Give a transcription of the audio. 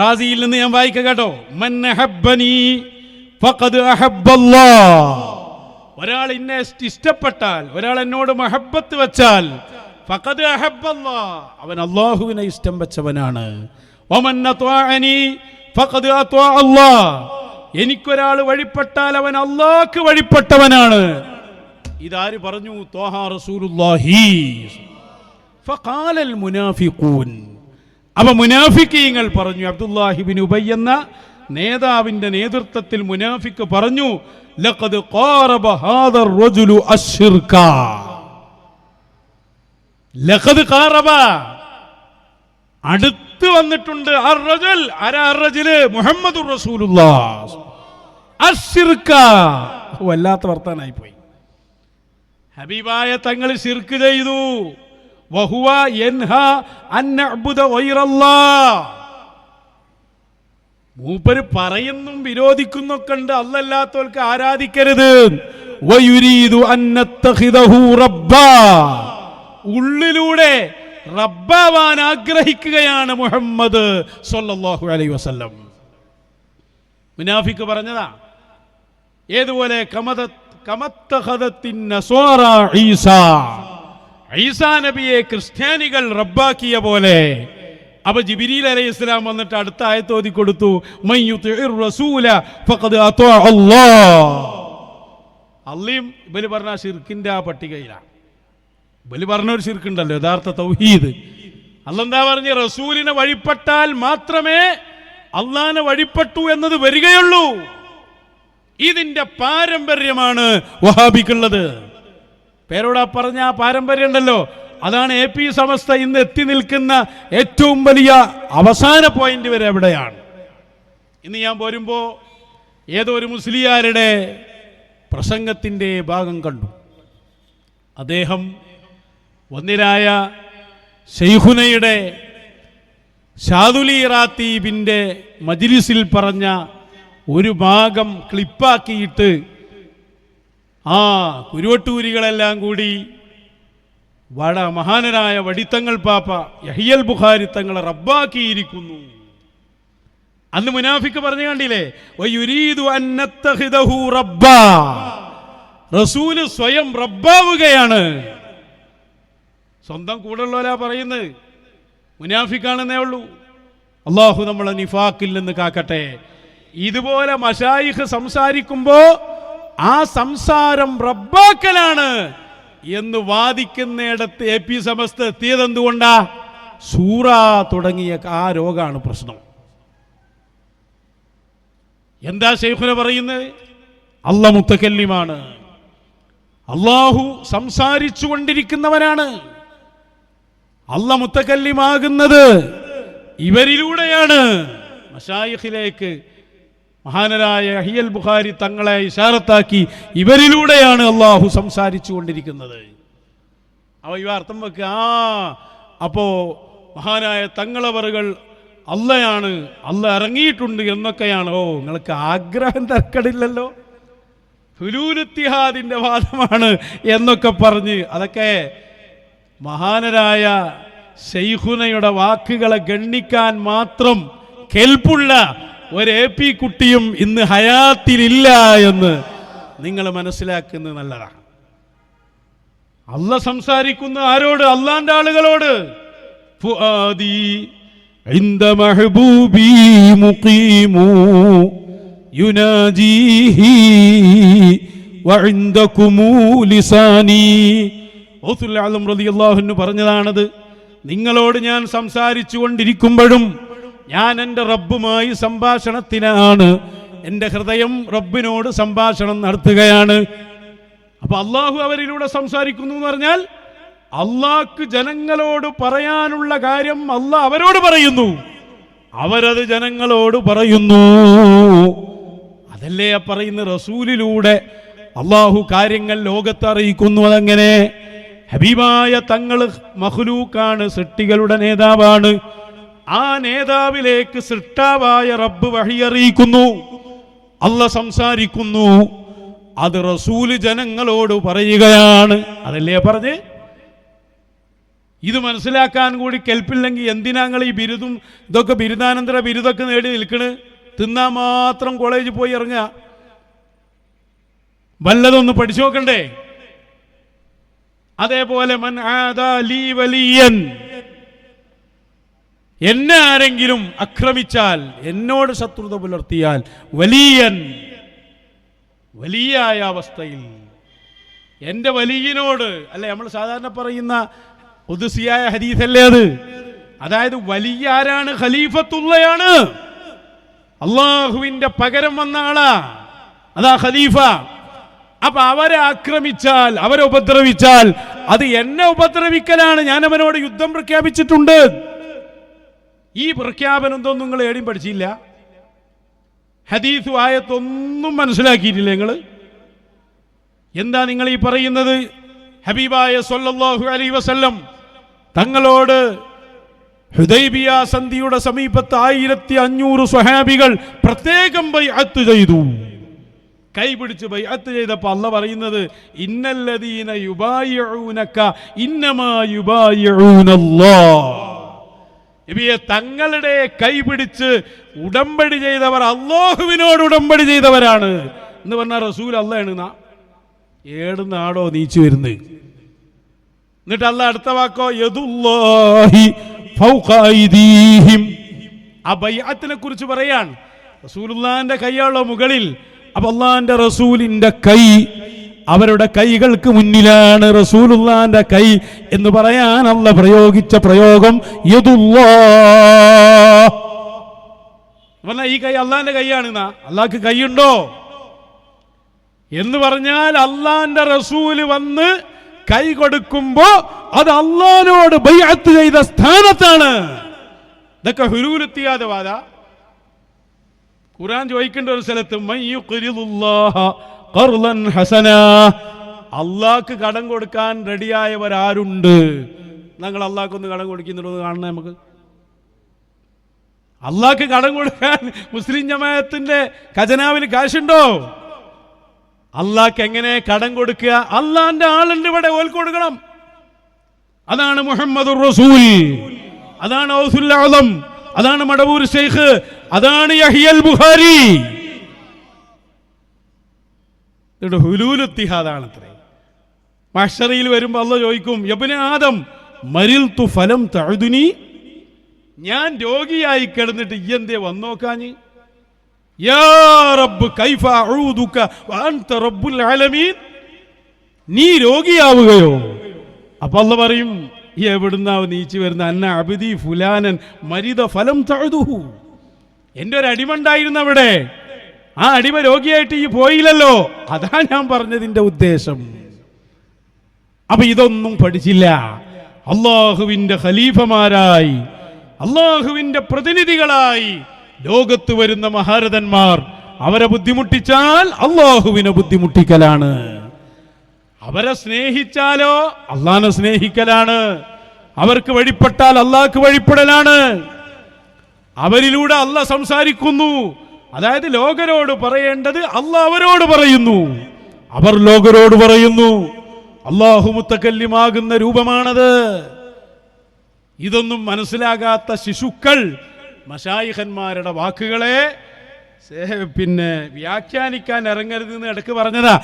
റാസിയിൽ നിന്ന് ഞാൻ വായിക്കാം കേട്ടോ. മൻ അഹബ്ബനി ഫഖദ് അഹബ്ബല്ലാഹ്. ഒരാൾ എന്നെ ഇഷ്ടപ്പെട്ടാൽ, ഒരാൾ എന്നോട് മഹബ്ബത്ത് വെച്ചാൽ, ഫഖദ് അഹബ്ബല്ലാഹ്, അവൻ അല്ലാഹുവിനെ ഇഷ്ടം വെച്ചവനാണ്. വമൻ അത്വഅനി ഫഖദ് അത്വഅ അല്ലാഹ്, എനിക്കൊരാൾ വഴിപ്പെട്ടാൽ അവൻ അല്ലാഹ്ക്ക് വഴിപ്പെട്ടവനാണ്. ഇതാര് പറഞ്ഞു? ത്വാഹ റസൂലുള്ളാഹി. ഫഖാലൽ മുനാഫിഖൂൻ, അപ്പോൾ മുനാഫിക്കീങ്ങൾ പറഞ്ഞു, അബ്ദുല്ലാഹി ഇബ്നു ഉബൈ എന്ന നേതാവിന്റെ നേതൃത്വത്തിൽ മുനാഫിക്ക് പറഞ്ഞു, ലഖദ് ഖാറബ ഹാദർ റജുലു അശ്ശിർക. ലഖദ് ഖാറബ, അടുത്ത് വന്നിട്ടുണ്ട്, അർ-റജുൽ, അർ-റജുൽ മുഹമ്മദുർ റസൂലുള്ളാഹ്, അശ്ശിർക. വല്ലാത്ത വർത്താനായി പോയി. ഹബീബായ തങ്ങൾ ശിർക്ക് ചെയ്തു. വഹുവ യൻഹാ അൻ നഅ്ബുദ ഗൈറല്ലാഹ്. മൂപ്പര് പറയുന്നും വിരോധിക്കുന്നൊക്കെ ഉണ്ട്, അല്ലാത്തവർക്ക് ആരാധിക്കരുത്. വയുരീദു അൻ നത്തഖിദഹു റബ്ബാ, ഉള്ളിലൂടെ റബ്ബാവാൻ ആഗ്രഹിക്കുകയാണ് മുഹമ്മദ് സ്വല്ലല്ലാഹു അലൈഹി വസല്ലം. മുനാഫിക്ക് പറഞ്ഞതാ. ഏതുപോലെ കമത്തഖദത്തിൻ നസ്വാറ ഈസാ, ഈസാ നബിയെ ക്രിസ്ത്യാനികൾ റബ്ബാക്കിയ പോലെ. അപ്പൊ ജിബ്രീൽ അലൈഹിസ്സലാം വന്നിട്ട് അടുത്ത ആയത്ത് ഓതി കൊടുത്തു, മൻ യുതിഇർ റസൂല ഫഖദ് അത്വഅ അല്ലാഹ്. അള്ളയും ഇബല് പറഞ്ഞ ശിർക്കിന്റെ ആ പട്ടികയിലാണ്. ഇബല് പറഞ്ഞൊരു ശിർക്കുണ്ടല്ലോ, യഥാർത്ഥ തൗഹീദ്. അള്ളെന്താ പറഞ്ഞ്? റസൂലിനെ വഴിപ്പെട്ടാൽ മാത്രമേ അള്ളാനെ വഴിപ്പെട്ടു എന്നത് വരികയുള്ളൂ. ഇതിന്റെ പാരമ്പര്യമാണ് വഹാബിക്കുള്ളത്. പേരോടാ പറഞ്ഞ ആ പാരമ്പര്യം ഉണ്ടല്ലോ, അതാണ് AP സമസ്ത ഇന്ന് എത്തി നിൽക്കുന്ന ഏറ്റവും വലിയ അവസാന പോയിന്റ് വരെ എവിടെയാണ്. ഇന്ന് ഞാൻ പോരുമ്പോൾ ഏതോ ഒരു മുസ്ലിയാരുടെ പ്രസംഗത്തിൻ്റെ ഭാഗം കണ്ടു. അദ്ദേഹം ഒന്നിരായ ശൈഖുനയുടെ ഷാദുലി റാത്തീബിൻ്റെ മജ്ലിസിൽ പറഞ്ഞ ഒരു ഭാഗം ക്ലിപ്പാക്കിയിട്ട് ആ കുരുവട്ടൂരികളെല്ലാം കൂടി മഹാനരായ വടിത്തങ്ങൾ പാപ്പ യഹിയൽ ബുഖാരി തങ്ങളെ റബ്ബാക്കിയിരിക്കുന്നു. അന്ന് മുനാഫിക്ക് പറഞ്ഞു കണ്ടില്ലേ, വയുരീദു അൻ നത്തഖിദഹു റബ്ബാ, റസൂല് സ്വയം റബ്ബാവുകയാണ്. സ്വന്തം കൂടെയുള്ളവരാ പറയുന്നത്, മുനാഫിക്കാണെന്നേ ഉള്ളൂ. അള്ളാഹു നമ്മളെ നിഫാഖിൽ നിന്ന് കാക്കട്ടെ. ഇതുപോലെ മശായിഖ് സംസാരിക്കുമ്പോ ആ സംസാരം റബ്ബാക്കലാണ് എന്ന് വാദിക്കുന്നിടത്ത് AP സമസ്ത എത്തിയതെന്തുകൊണ്ടാ? സൂറ തുടങ്ങിയ ആ രോഗമാണ് പ്രശ്നം. എന്താ ശൈഖുന പറയുന്നത്? അല്ലാഹു മുത്തകല്ലിമാണ്, അള്ളാഹു സംസാരിച്ചു കൊണ്ടിരിക്കുന്നവനാണ്. അല്ലാഹു മുത്തകല്ലിമാകുന്നത് ഇവരിലൂടെയാണ്. മശായിഖിലേക്ക് മഹാനരായ യഹിയൽ ബുഖാരി തങ്ങളെ ഇശാറത്താക്കി ഇവരിലൂടെയാണ് അള്ളാഹു സംസാരിച്ചു കൊണ്ടിരിക്കുന്നത്. അവ ഇവ അർത്ഥം വെക്കുക, അപ്പോ മഹാനായ തങ്ങളവറുകൾ അള്ളയാണ്, അള്ള ഇറങ്ങിയിട്ടുണ്ട് എന്നൊക്കെയാണ്. ഓ, നിങ്ങൾക്ക് ആഗ്രഹം തർക്കടില്ലല്ലോ, ഹുലൂലുത്തിഹാദിന്റെ വാദമാണ് എന്നൊക്കെ പറഞ്ഞ് അതൊക്കെ മഹാനരായ ശൈഖുനയുടെ വാക്കുകളെ ഗണ്ണിക്കാൻ മാത്രം കെൽപ്പുള്ള ഒരു AP കുട്ടിയും ഇന്ന് ഹയാത്തിലില്ല എന്ന് നിങ്ങൾ മനസ്സിലാക്കുന്നത് നല്ലതാണ്. അല്ല സംസാരിക്കുന്ന ആരോട്? അള്ളാന്റെ ആളുകളോട്. ഫുആദി ഇൻദ മഹബൂബി മുഖീമു യുനാജീഹി വഇൻദകുമു ലിസാനി. ഔസുൽ ആലം റളിയല്ലാഹു അൻഹു പറഞ്ഞതാണത്. നിങ്ങളോട് ഞാൻ സംസാരിച്ചു കൊണ്ടിരിക്കുമ്പോഴും ഞാൻ എൻ്റെ റബ്ബുമായി സംഭാഷണത്തിനാണ്. എൻ്റെ ഹൃദയം റബ്ബിനോട് സംഭാഷണം നടത്തുകയാണ്. അപ്പൊ അള്ളാഹു അവരിലൂടെ സംസാരിക്കുന്നു എന്ന് പറഞ്ഞാൽ അള്ളാഹ്ക്ക് ജനങ്ങളോട് പറയാനുള്ള കാര്യം അള്ളാഹ് അവരോട് പറയുന്നു, അവരത് ജനങ്ങളോട് പറയുന്നു. അതല്ലേ പറയുന്ന റസൂലിലൂടെ അള്ളാഹു കാര്യങ്ങൾ ലോകത്തെ അറിയിക്കുന്നു. അതെങ്ങനെ? ഹബീബായ തങ്ങൾ മഖ്ലൂക്കാണ്, സൃഷ്ടികളുടെ നേതാവാണ്. ആ നേതാവിലേക്ക് സൃഷ്ടാവായ റബ്ബ് വഹിയറിയിക്കുന്നു, അല്ലാഹ് സംസാരിക്കുന്നു. അത് റസൂല് ജനങ്ങളോട് പറയുകയാണ്. അതല്ലേ പറഞ്ഞ് ഇത് മനസ്സിലാക്കാൻ കൂടി കെൽപ്പില്ലെങ്കിൽ എന്തിനാ നിങ്ങൾ ഈ ബിരുദും ഇതൊക്കെ ബിരുദാനന്തര ബിരുദമൊക്കെ നേടി നിൽക്കണ്? തിന്നാൻ മാത്രം കോളേജിൽ പോയി ഇറങ്ങുക, വല്ലതൊന്ന് പഠിച്ചു നോക്കണ്ടേ? അതേപോലെ മൻ ആദാ ലീ വലിയൻ, എന്നെ ആരെങ്കിലും ആക്രമിച്ചാൽ, എന്നോട് ശത്രുത പുലർത്തിയാൽ, വലിയൻ വലിയായ അവസ്ഥയിൽ എൻ്റെ വലിയനോട്, അല്ലെ നമ്മൾ സാധാരണ പറയുന്ന ഖുദ്സിയായ ഹദീസല്ലേ അത്? അതായത് വലിയ ആരാണ്? ഖലീഫത്തുള്ളയാണ്, അള്ളാഹുവിന്റെ പകരം വന്ന ആളാ, അതാ ഖലീഫ. അപ്പൊ അവരെ ആക്രമിച്ചാൽ, അവരെ ഉപദ്രവിച്ചാൽ അത് എന്നെ ഉപദ്രവിക്കലാണ്. ഞാൻ അവനോട് യുദ്ധം പ്രഖ്യാപിച്ചിട്ടുണ്ട്. ഈ പ്രഖ്യാപനം എന്തൊന്നും നിങ്ങൾ ഏടിയും പഠിച്ചില്ല, ഹദീസ് ആയത്തൊന്നും മനസ്സിലാക്കിയിട്ടില്ല നിങ്ങൾ. എന്താ നിങ്ങൾ ഈ പറയുന്നത്? ഹബീബായ സല്ലല്ലാഹു അലൈഹി വസല്ലം തങ്ങളോട് ഹുദൈബിയ സന്ധിയുടെ സമീപത്ത് 1500 സ്വഹാബികൾ പ്രത്യേകം ബൈഅത്ത് ചെയ്തു. കൈപിടിച്ച് ബൈഅത്ത് ചെയ്തപ്പോൾ അല്ലാഹ് പറയുന്നത്, ഇന്നല്ലദീന യുബായിഊനക ഇന്നമാ യുബായിഊനല്ലാഹ്. നബിയെ, തങ്ങളുടെ കൈപിടിച്ച് ഉടമ്പടി ചെയ്തവർ അല്ലാഹുവിനോട് ഉടമ്പടി ചെയ്തവരാണ് എന്ന് പറഞ്ഞാൽ റസൂൽ അല്ലാഹ് ഏടുന്നാടോ നീച്ചു വരുന്നത്? എന്നിട്ട് അല്ലാഹ് അടുത്ത വാക്കോ യദുല്ലാഹി ഫൗഖ ഐദീഹിം. ആ ബൈഅത്തിനെ കുറിച്ച് പറയാൻ, റസൂലുള്ളാഹിന്റെ കൈയാണോ മുകളിൽ? അപ്പൊ അല്ലാഹുവിന്റെ റസൂലിന്റെ കൈ അവരുടെ കൈകൾക്ക് മുന്നിലാണ്. റസൂലുള്ളാഹിന്റെ കൈ എന്ന് പറയാൻ അല്ലാഹ് പ്രയോഗിച്ച പ്രയോഗം യദുല്ലാഹ്. പറഞ്ഞാൽ ഈ കൈ അല്ലാഹുവിന്റെ കൈയാണ്. അല്ലാഹ്ക്ക് കൈയുണ്ടോ എന്ന് പറഞ്ഞാൽ, അല്ലാഹുവിന്റെ റസൂല് വന്ന് കൈ കൊടുക്കുമ്പോ അത് അല്ലാഹുവിനോട് ബൈഅത്ത് ചെയ്ത സ്ഥാനത്താണ്. ഇതൊക്കെ ഹുലൂലുത്തിയാതെ വാദ. ഖുർആൻ ചോദിക്കേണ്ട ഒരു സ്ഥലത്ത് മയ്യുഖ്രിദുല്ലാഹ ഖർളൻ ഹസനാ, അല്ലാഹ്ക്ക് കടം കൊടുക്കാൻ റെഡിയായവരാരുണ്ട്? ഞങ്ങൾ അല്ലാഹ്ക്കൊന്ന് കടം കൊടുക്കുന്നുണ്ടോ കാണണേ നമുക്ക്? അല്ലാഹ്ക്ക് കടം കൊടുക്കാൻ മുസ്ലിം ജമാഅത്തിന്റെ ഖജനാവിൽ കാശുണ്ടോ? അല്ലാഹ്ക്ക് എങ്ങനെ കടം കൊടുക്കുക? അല്ലാഹുവിന്റെ ആളുണ്ട് ഇവിടെ, ഓൽ കൊടുക്കണം. അതാണ് മുഹമ്മദുർ റസൂൽ, അതാണ് ഔസുൽ അഅ്ലം, അതാണ് മടവൂർ ശൈഖ്, അതാണ് യഹ്യൽ ബുഖാരി. ഇത് ഹുലൂൽ ഇത്തിഹാദാണത്രേ. മഹ്ശറിൽ വരുമ്പോൾ അല്ലാഹ് ചോദിക്കും, യബ്ന ആദം മരിൽതു ഫലം തഅദുനി, ഞാൻ രോഗിയായി കിടന്നിട്ട് ഈ എന്തേ വന്നോക്കാഞ്ഞ്? യാ റബ്ബ് കൈഫ അഊദുക വഅൻത റബ്ബുൽ ആലമീൻ, നീ രോഗിയാവുകയോ? അപ്പൊ അല്ലാഹ് പറയും, എവിടുന്നാവ് നീച്ചു വരുന്ന? അന്ന അബ്ദി ഫുലാനൻ മരിദ ഫലം തഅദുഹു, എൻ്റെ ഒരു അടിമ ഉണ്ടായിരുന്നു അവിടെ, ആ അടിമ രോഗിയായിട്ട് ഈ പോയില്ലല്ലോ, അതാ ഞാൻ പറഞ്ഞതിന്റെ ഉദ്ദേശം. അപ്പൊ ഇതൊന്നും പഠിച്ചില്ല. അള്ളാഹുവിന്റെ ഖലീഫമാരായി, അള്ളാഹുവിന്റെ പ്രതിനിധികളായി ലോകത്ത് വരുന്ന മഹാരഥന്മാർ അവരെ ബുദ്ധിമുട്ടിച്ചാൽ അള്ളാഹുവിനെ ബുദ്ധിമുട്ടിക്കലാണ്. അവരെ സ്നേഹിച്ചാലോ അള്ളാഹിനെ സ്നേഹിക്കലാണ്. അവർക്ക് വഴിപ്പെട്ടാൽ അള്ളാഹ്ക്ക് വഴിപ്പെടലാണ്. അവരിലൂടെ അള്ളാഹ് സംസാരിക്കുന്നു. അതായത് ലോകരോട് പറയേണ്ടത് അള്ളാഹ് അവരോട് പറയുന്നു, അവർ ലോകരോട് പറയുന്നു. അള്ളാഹു മുത്തക്കല്ലിമാകുന്ന രൂപമാണത്. ഇതൊന്നും മനസ്സിലാകാത്ത ശിശുക്കൾ മശായിഖന്മാരുടെ വാക്കുകളെ വ്യാഖ്യാനിക്കാൻ ഇറങ്ങരുതെന്ന് ഇടയ്ക്ക് പറഞ്ഞതാ.